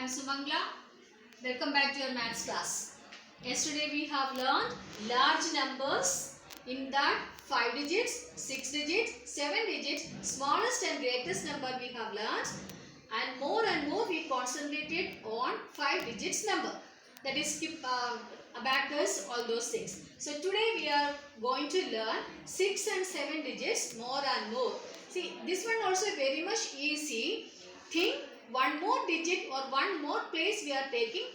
am Sumangla. Welcome back to your maths class. Yesterday we have learned large numbers in that 5 digits, 6 digits, 7 digits, smallest and greatest number we have learned, and more we concentrated on 5 digits number. That is abacus, all those things. So today we are going to learn 6 and 7 digits more and more. See, this one also very much easy. Think one more digit or one more place we are taking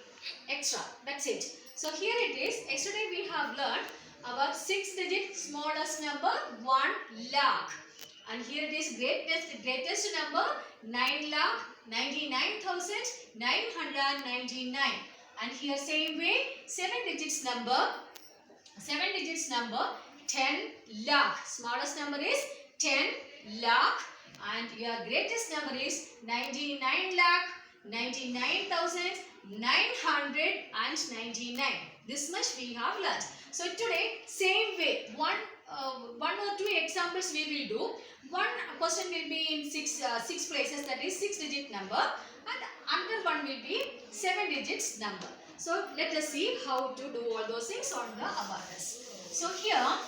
extra. That's it. So here it is. Yesterday we have learned our 6 digit smallest number 1 lakh. And here it is greatest number 9 lakh 99,999. And here same way 7 digits number 10 lakh. Smallest number is 10 lakh. And your greatest number is 99 lakh 99,999. This much we have learnt. So today same way one or two examples we will do. One question will be in six places, that is 6 digit number, and another one will be 7 digits number. So let us see how to do all those things on the abacus. So here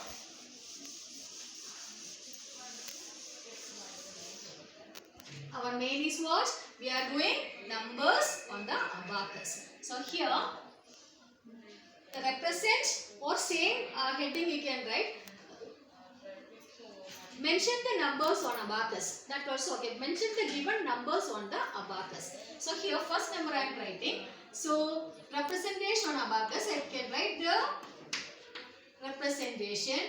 our main is what? We are doing numbers on the abacus. So here represent or same heading you can write. Mention the numbers on abacus. That also okay. Mention the given numbers on the abacus. So here first number I am writing. So representation on abacus, I can write the representation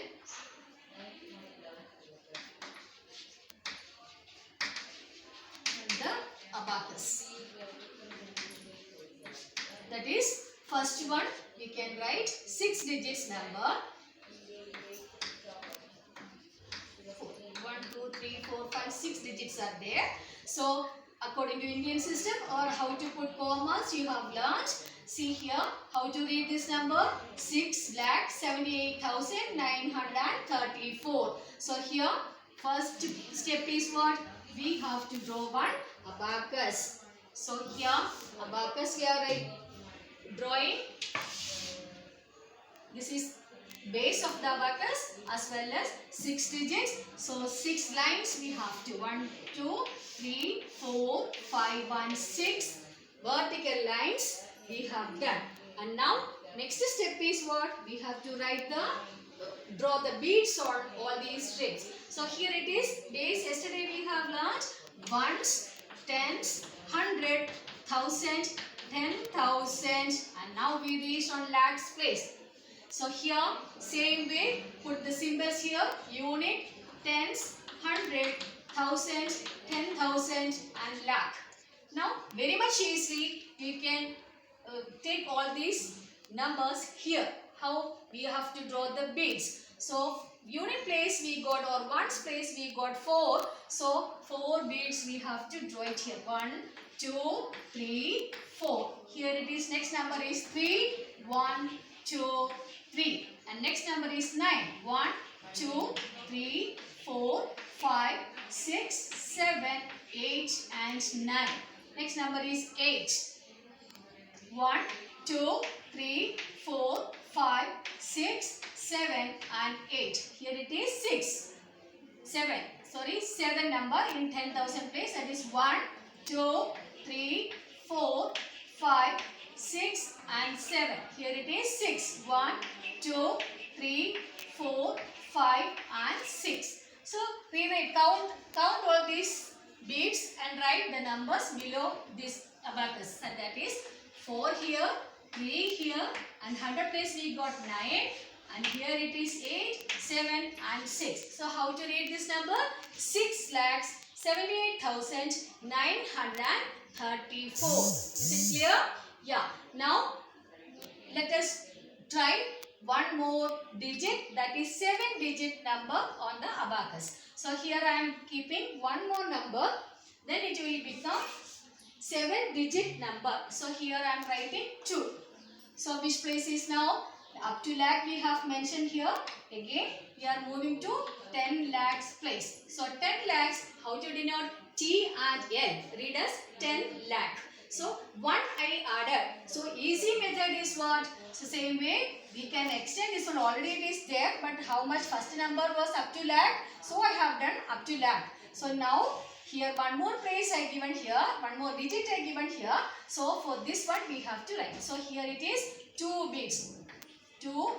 on the abacus. That is first one we can write 6 digits number. 1, 2, 3, 4, 5, 6 digits are there. So according to Indian system or how to put commas you have learnt. See here how to read this number 6,78,934. So here first step is what? We have to draw one abacus. So here abacus we are drawing. This is base of the abacus as well as 6 digits. So 6 lines we have to 1, 2, 3, 4, 5, 1, 6 vertical lines we have done. And now next step is what? We have to draw the beads on all these strings. So here it is base. Yesterday we have learnt ones, tens, 100, 1,000, 10,000, and now we reach on lakhs place. So here same way put the symbols here, unit, tens, 100, 1,000, 10,000 and lakh. Now very much easily you can take all these numbers here. How we have to draw the beads. So unit place we got or ones place we got 4. So 4 beads we have to draw it here. 1, 2, 3, 4. Here it is next number is 3, 1, 2, 3. And next number is 9. 1, 2, 3, 4, 5, 6, 7, 8 and 9. Next number is 8. 1, 2, 3, 4, 5, 6, 7 and 8. Here it is 7 number in 10,000 place. That is 1, 2, 3, 4, 5, 6 and 7. Here it is 6. 1, 2, 3, 4, 5 and 6. So rewrite, count all these beads and write the numbers below this abacus. And that is 4 here, 3 here, and 100 place we got 9. And here it is 8, 7 and 6. So how to read this number? 6,78,934. Is it clear? Yeah. Now let us try one more digit, that is 7 digit number on the abacus. So here I am keeping one more number, then it will become 7 digit number. So here I am writing 2. So which place is now? Up to lakh we have mentioned here. Again we are moving to 10 lakhs place. So 10 lakhs, how to denote? T and L. Read as 10 lakh. So 1 I added. So easy method is what? So same way we can extend this one. Already it is there, but how much first number was up to lakh? So I have done up to lakh. So now here one more place I given here, one more digit I given here. So for this one we have to write. So here it is 2 bits. 2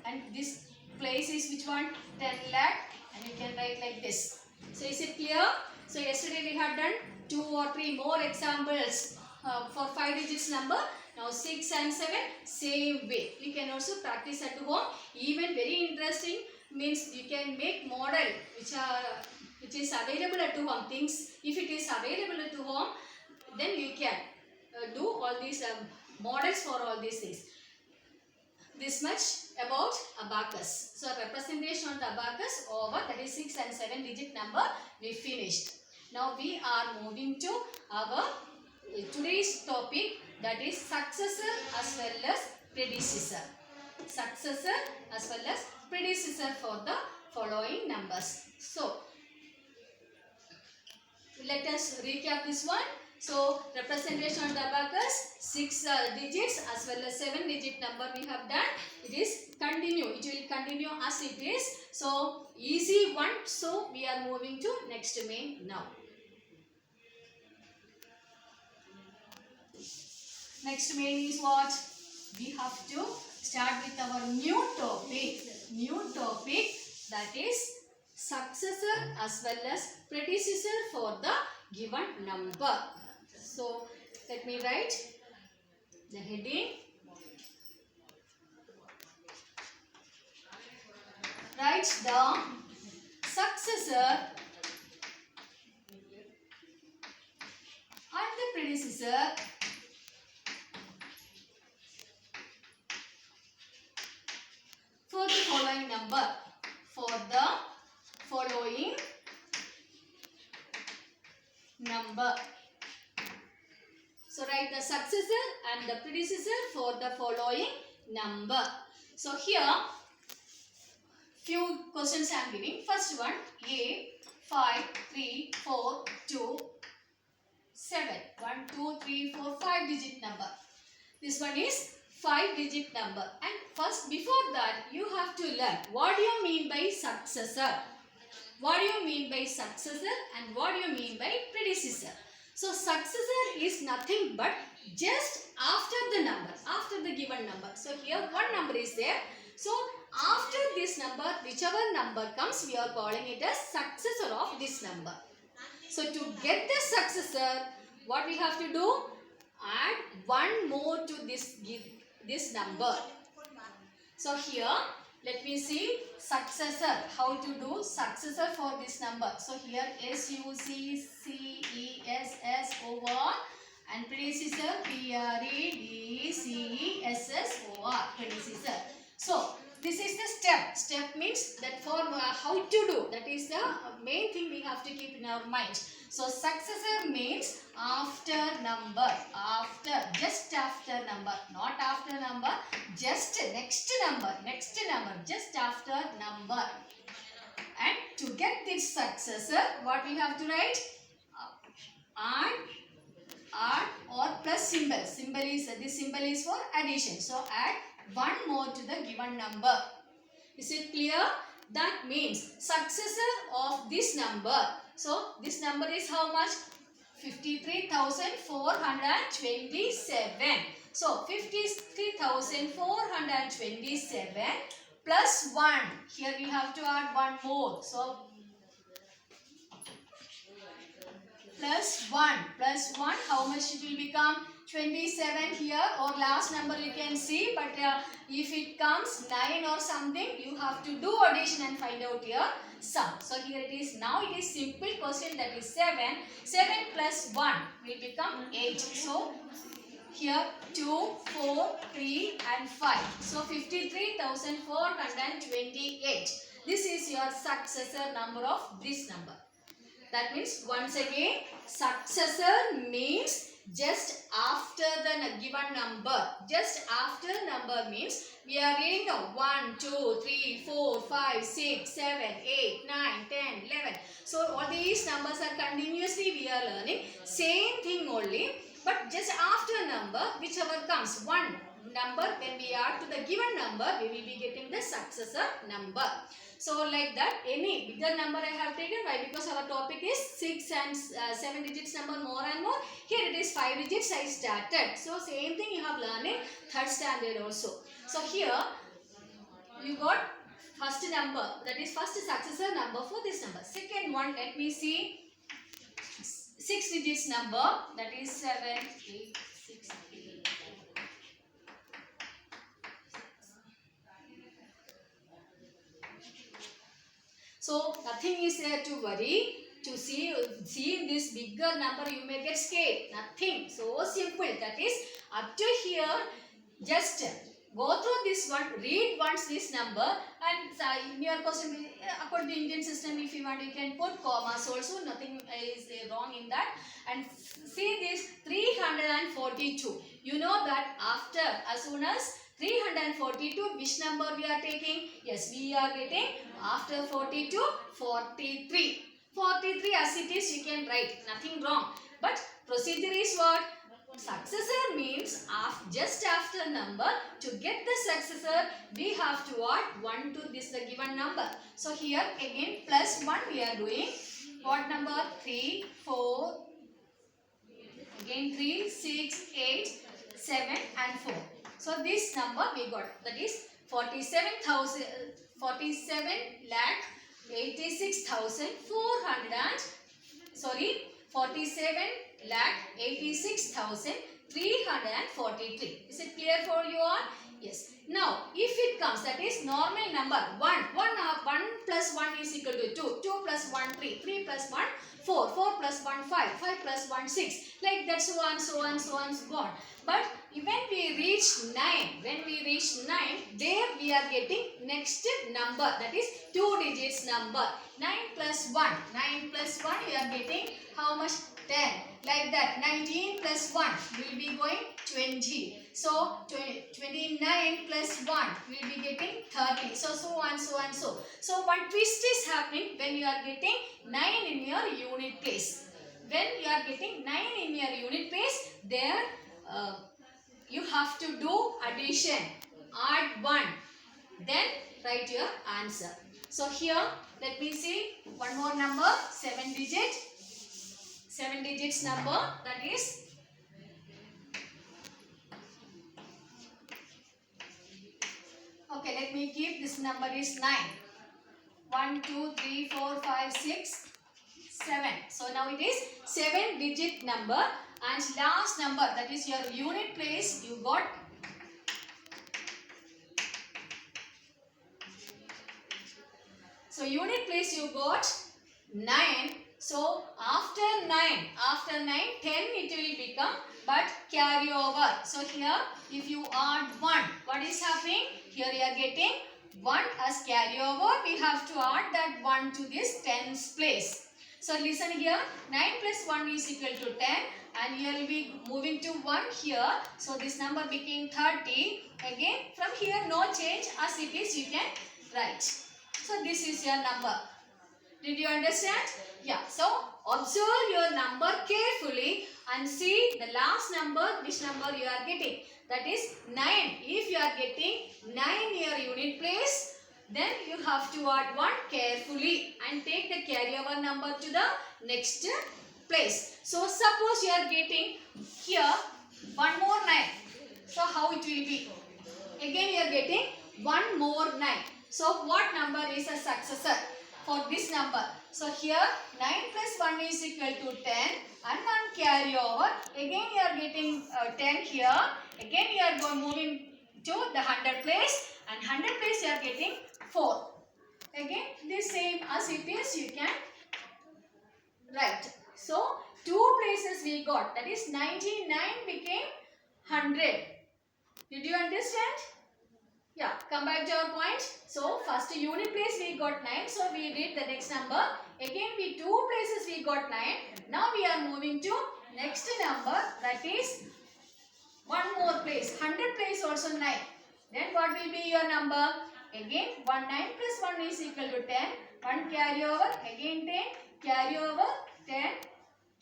and this place is which one? 10 lakh, and you can write like this. So is it clear? So yesterday we had done 2 or 3 more examples for 5 digits number. Now 6 and 7 same way. You can also practice at home. Even very interesting means you can make model which is available at home. Things if it is available at home, then you can do all these models for all these things. This much about abacus. So representation on the abacus over, that is 6 and 7 digit number we finished. Now we are moving to our today's topic, that is successor as well as predecessor. Successor as well as predecessor for the following numbers. So let us recap this one. So representation on the abacus, 6 digits as well as 7 digit number we have done. It is continue. It will continue as it is. So easy one. So we are moving to next main now. Next main is what? We have to start with our new topic. New topic, that is successor as well as predecessor for the given number. So let me write the heading. Write the successor and the predecessor for the following number. For the following number. So write the successor and the predecessor for the following number. So here few questions I am giving. First one, A 5 3 4 2 7. 1 2 3 4 5 digit number. This one is 5 digit number, and first before that you have to learn what do you mean by successor, what do you mean by successor, and what do you mean by predecessor. So successor is nothing but just after the number, after the given number. So here one number is there. So after this number, whichever number comes, we are calling it as successor of this number. So to get the successor, what we have to do? Add one more to this number. So here let me see successor, how to do successor for this number. So here SUCCESSOR and predecessor PREDCESSOR, predecessor. So this is the step. Step means that for how to do. That is the main thing we have to keep in our mind. So successor means after number, after, just after number, not after number, just next number, just after number. And to get this successor, what we have to write? Add or plus symbol. This symbol is for addition. So add one more to the given number. Is it clear? That means successor of this number. So this number is how much? 53,427. So 53,427 plus 1. Here we have to add one more. So plus 1. How much it will become? 27 here, or last number you can see, but if it comes 9 or something, you have to do addition and find out your sum. So here it is. Now it is simple question, that is 7. 7 plus 1 will become 8. So here 2, 4, 3 and 5. So 53,428. This is your successor number of this number. That means once again, successor means just after the given number. Just after number means we are reading the 1, 2, 3, 4, 5, 6, 7, 8, 9, 10, 11. So all these numbers are continuously we are learning. Same thing only. But just after number, whichever comes, one number when we add to the given number, we will be getting the successor number. So like that, any bigger number I have taken. Why? Because our topic is 6 and 7 digits number more and more. Here it is 5 digits I started. So same thing you have learned in third standard also. So here you got first number, that is first successor number for this number. Second one, let me see, 6 digits number, that is 7, 8, 6, 8. So nothing is there to worry. To see this bigger number, you may get scared. Nothing. So simple. That is up to here. Just go through this one. Read once this number, and in your question, according to Indian system, if you want, you can put commas also. Nothing is wrong in that. And see this 342. You know that after, as soon as 342, which number we are taking? Yes, we are getting after 42, 43. 43 as it is, you can write. Nothing wrong. But procedure is what? Successor means just after number. To get the successor, we have to add 1 to this the given number. So here again plus 1 we are doing. What number? 3, 4, again 3, 6, 8, 7 and 4. So this number we got, that is 47 lakh 86,343. Is it clear for you all? Yes. Now, if it comes, that is normal number 1 plus 1 is equal to 2. 2 plus 1, 3. 3 plus 1, 4. 4 plus 1, 5. 5 plus 1, 6. Like that, so on, so on, so on, so on. But when we reach 9, there we are getting next number, that is 2 digits number. 9 plus 1, we are getting how much? 10. Like that, 19 plus 1 will be going 20. So 29 plus 1 will be getting 30. So on, so on, so. So one twist is happening when you are getting 9 in your unit place. When you are getting 9 in your unit place, there you have to do addition. Add 1. Then write your answer. So here, let me see one more number, 7 digits number, that is okay, let me keep this number is 9. 1, 2, 3, 4, 5, 6, 7. So now it is 7 digit number, and last number, that is your unit place, you got unit place you got 9. So after 9, 10 it will become, but carry over. So here if you add 1, what is happening? Here you are getting 1 as carry over. We have to add that 1 to this 10's place. So listen here, 9 plus 1 is equal to 10, and you will be moving to 1 here. So this number became 30. Again from here no change, as it is you can write. So this is your number. Did you understand? Yeah. So observe your number carefully and see the last number, which number you are getting. That is 9. If you are getting 9 your unit place, then you have to add 1 carefully and take the carryover number to the next place. So suppose you are getting here one more 9. So how it will be? Again you are getting one more 9. So what number is a successor for this number? So here 9 plus 1 is equal to 10 and 1 carry over. Again you are getting 10 here. Again you are moving to the 100 place, and 100 place you are getting 4. Again this same as it is you can write. So 2 places we got, that is 99 became 100. Did you understand? Yeah, come back to our point. So first unit place we got 9. So we did the next number. Again we 2 places we got 9. Now we are moving to next number, that is one more place. 100 place also 9. Then what will be your number? Again 9 plus 1 is equal to 10. 1 carry over. Again 10. Carry over. 10.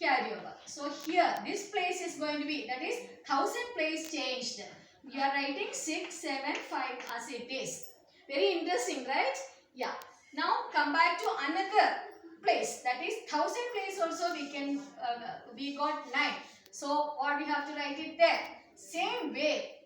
carry over. So here this place is going to be, that is 1000 place changed. We are writing 675 as it is. Very interesting, right? Yeah. Now come back to another place, that is 1000 place also we got 9. So what we have to write it there? Same way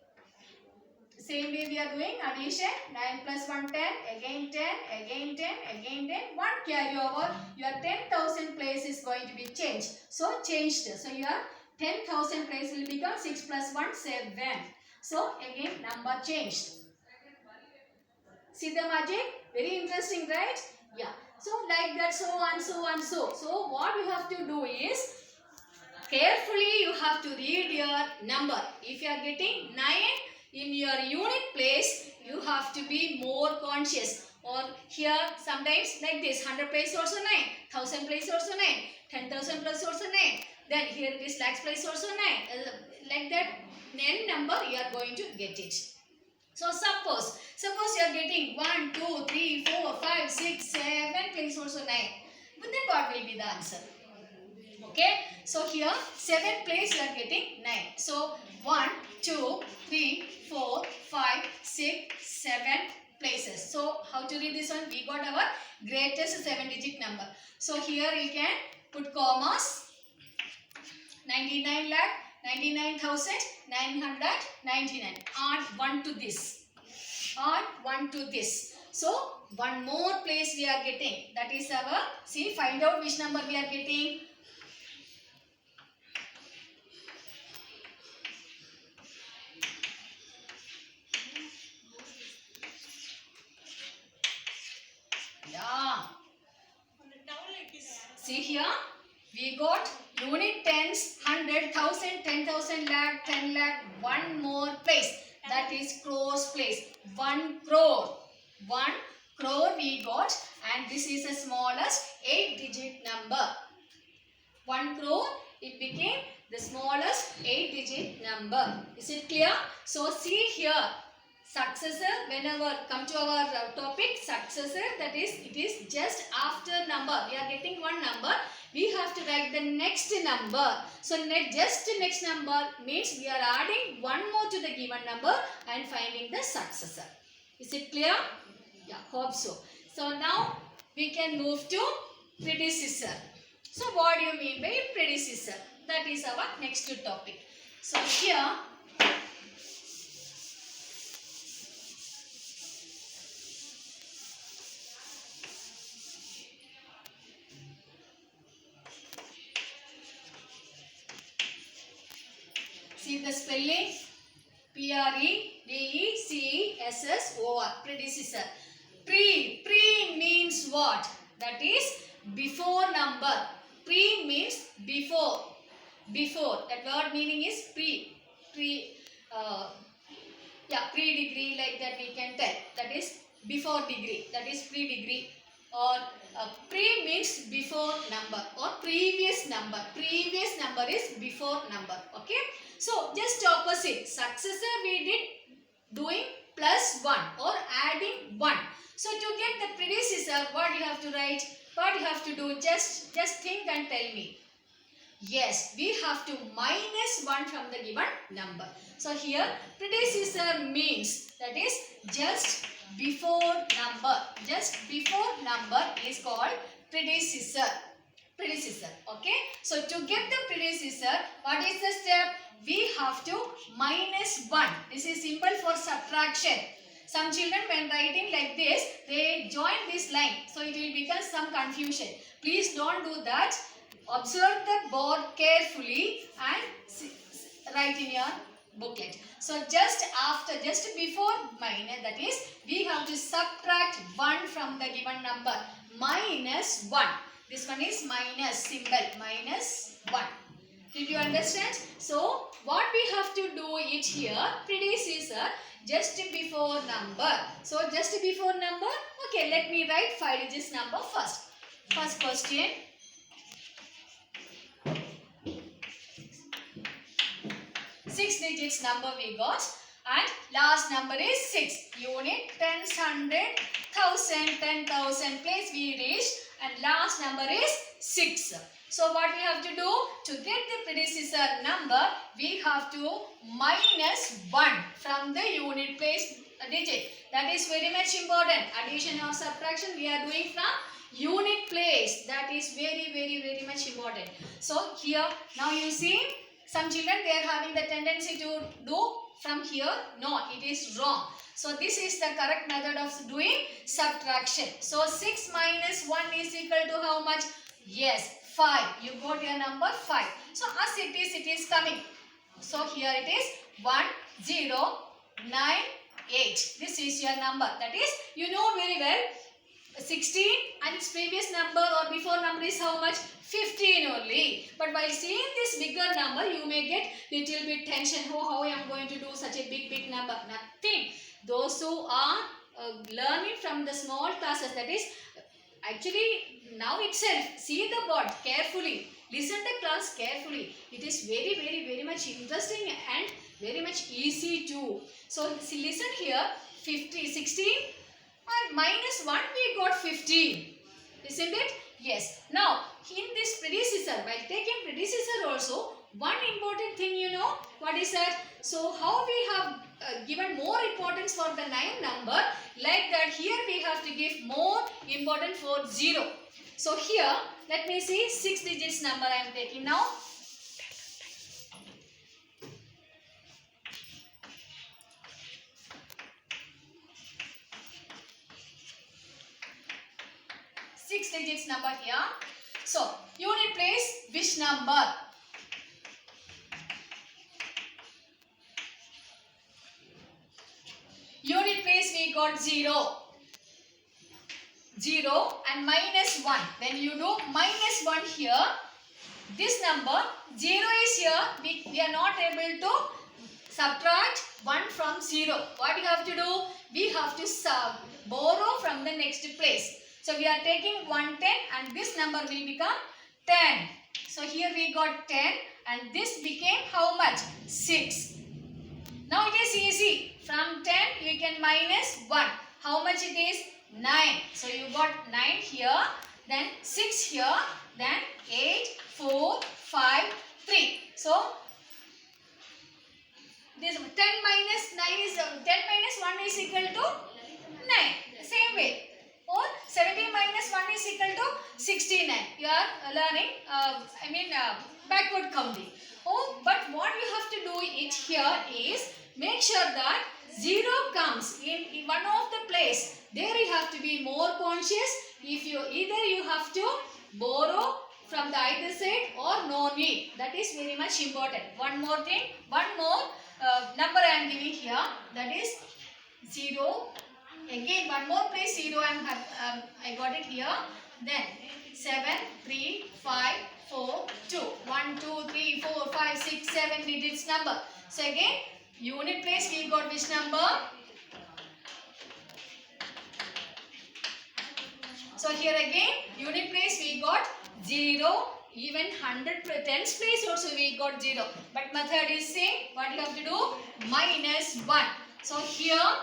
we are doing addition. 9 plus 1 10, again 10, again 10, again 10, 1 carry over. Your 10,000 place is going to be changed. So changed. So your 10,000 place will become 6 plus 1 7. So again number changed. See the magic? Very interesting, right? Yeah. So like that, so on, so on, so. So what you have to do is, carefully you have to read your number. If you are getting 9 in your unit place, you have to be more conscious. Or here sometimes like this, 100 place also 9, 1000 place also 9, 10,000 plus also 9. Then here it is lakhs place also 9. Like that, n number you are going to get it. So suppose you are getting 1, 2, 3, 4, 5, 6, 7 place also 9. But then what will be the answer? Okay. So here 7 place you are getting 9. So 1, 2, 3, 4, 5, 6, 7 places. So how to read this one? We got our greatest 7-digit number. So here you can put commas. 99 lakh, 99,999. Add 1 to this. Add 1 to this. So one more place we are getting. That is our, see, find out which number we are getting. Yeah. See here, we got unit tens, 100, 1000, 10,000 lakh, 10 lakh, one more place. That is crores place. 1 crore. 1 crore we got, and this is the smallest 8-digit number. 1 crore, it became the smallest 8-digit number. Is it clear? So see here, successor, whenever come to our topic, successor, that is, it is just after number. We are getting one number, we have to write the next number. So just next number means we are adding one more to the given number and finding the successor. Is it clear? Yeah, hope so. So now we can move to predecessor. So what do you mean by predecessor? That is our next topic. So here, see the spelling, Predecessor, predecessor. Pre means what? That is before number. Pre means before. That word meaning is pre-degree, like that we can tell. That is before degree. That is pre-degree. Or pre means before number or previous number. Previous number is before number. Okay. So just opposite. Successor we did doing plus 1 or adding 1. So to get the predecessor, what you have to write? What you have to do? Just think and tell me. Yes, we have to minus 1 from the given number. So here predecessor means, that is just before number. Just before number is called predecessor. Okay. So to get the predecessor, what is the step? We have to minus 1. This is simple for subtraction. Some children when writing like this, they join this line. So it will become some confusion. Please don't do that. Observe the board carefully and write in your booklet. So just before minus, that is, we have to subtract 1 from the given number. Minus 1. This one is minus symbol. Minus 1. Did you understand? So what we have to do it here, predecessor, just before number. So just before number, okay, let me write 5 digits number first. First question. Six digits number we got, and last number is 6. Unit, tens, 100, 1000, 10,000 place we reached, and last number is 6. So what we have to do? To get the predecessor number, we have to minus 1 from the unit place digit. That is very much important. Addition or subtraction we are doing from unit place. That is very much important. So here now you see some children, they are having the tendency to do from here. No, it is wrong. So this is the correct method of doing subtraction. So 6 minus 1 is equal to how much? Yes, 5. You got your number 5. So as it is coming. So here it is 1098. This is your number. That is, you know very well, 16 and its previous number or before number is how much? 15 only. But while seeing this bigger number, you may get little bit tension. Oh, how I am going to do such a big number? Nothing. Those who are learning from the small classes, that is, actually now itself, see the board carefully. Listen the class carefully. It is very much interesting and very much easy too. So listen here, 16 and minus 1 we got 15. Isn't it? Yes. Now in this predecessor, while taking predecessor also, one important thing you know, what is that? So how we have given more importance for the 9 number, like that here we have to give more important for 0. So here let me see 6 digits number I am taking now. Six digits number here. So unit place, which number? Unit place we got 0. 0 and minus 1. When you do minus 1 here, this number 0 is here. We are not able to subtract 1 from 0. What you have to do? We have to borrow from the next place. So we are taking 110 and this number will become 10. So here we got 10 and this became how much? 6. Now it is easy. From 10 you can minus 1. How much it is? 9. So you got 9 here, then 6 here, then 8, 4, 5, 3. So this 10 minus 9 is 10 minus 1 is equal to 9. Same way. Or 70 minus 1 is equal to 69. You are learning, backward counting. Oh, but what you have to do it here is make sure that 0 comes in one of the place. There you have to be more conscious. If you either you have to borrow from the either side or no need. That is very much important. One more thing, one more number I am giving here. That is 0. Again one more place 0 I got it here. Then 7, 3, 5, 4, 2. 1, 2, 3, 4, 5, 6, 7 digits number. So again unit place we got which number? So here again unit place we got 0. Even 100 tens place also we got 0. But method is same. What you have to do? Minus 1. So here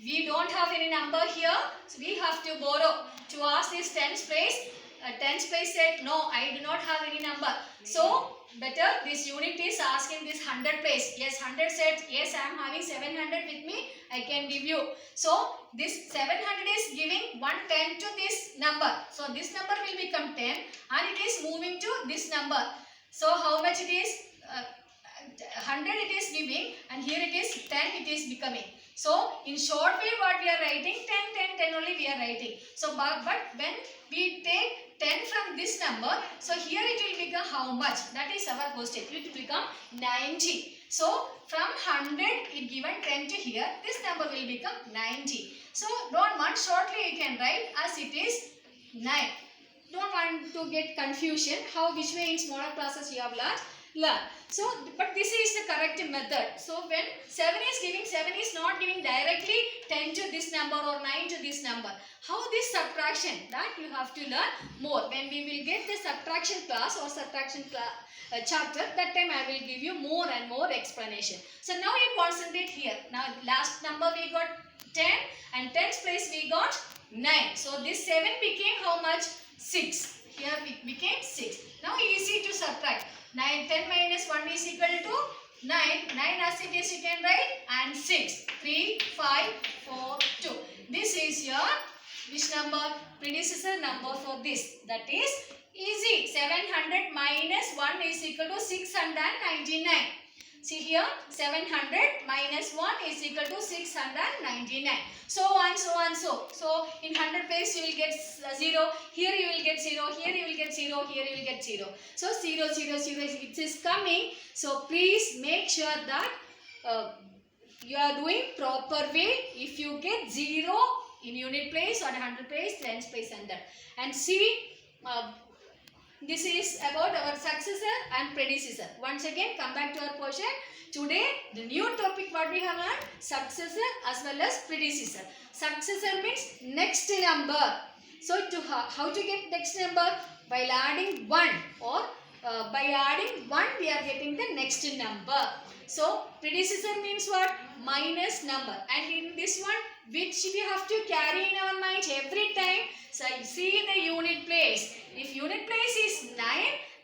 we don't have any number here. So we have to borrow. To ask this tens place. Tens place said no, I do not have any number. So better this unit is asking this 100 place. Yes, 100 said yes, I am having 700 with me. I can give you. So this 700 is giving 110 to this number. So this number will become 10 and it is moving to this number. So how much it is? 100 it is giving and here it is 10 it is becoming. So in short way what we are writing 10, 10, 10 only we are writing. So but when we take 10 from this number, so here it will become how much? That is our question. It will become 90. So from 100 it given 10 to here, this number will become 90. So don't want shortly you can write as it is 9. Don't want to get confusion how which way in smaller classes you have learn. So but this is the correct method. So when 7 is giving, 7 is not giving directly 10 to this number or 9 to this number. How this subtraction, that you have to learn more. When we will get the subtraction class or subtraction chapter, that time I will give you more and more explanation. So now you concentrate here. Now last number we got 10 and 10's place we got 9. So this 7 became how much? 6. Here it became 6. Now easy to subtract. 10 minus 1 is equal to 9. 9 as it is you can write, and 6. 3, 5, 4, 2. This is your which number? Predecessor number for this. That is easy. 700 minus 1 is equal to 699. See here, 700 minus 1 is equal to 699. So on, so on, so. So in 100 place you will get 0. Here you will get 0. Here you will get 0. Here you will get 0. So 0, 0, 0 it is coming. So please make sure that you are doing proper way. If you get 0 in unit place or 100 place, tens place and that. And see, this is about our successor and predecessor. Once again, come back to our portion. Today, the new topic what we have learned, successor as well as predecessor. Successor means next number. So, how to get next number? By adding 1 or by adding 1 we are getting the next number. So, predecessor means what? Minus number. And in this one, which we have to carry in our mind every time. So, see the unit place. If unit place is 9,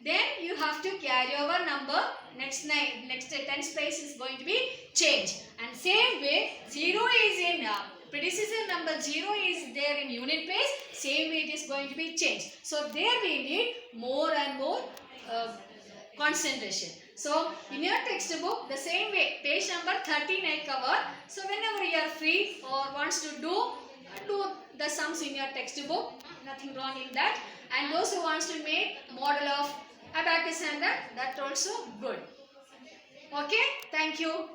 then you have to carry over number. Next tens place is going to be changed. And same way, 0 is in predecessor number 0 is there in unit place. Same way it is going to be changed. So, there we need more and more concentration. So, in your textbook, the same way, page number 13 I cover. So, whenever you are free or wants to do the sums in your textbook, nothing wrong in that. And those who wants to make model of abacus and that also good. Okay, thank you.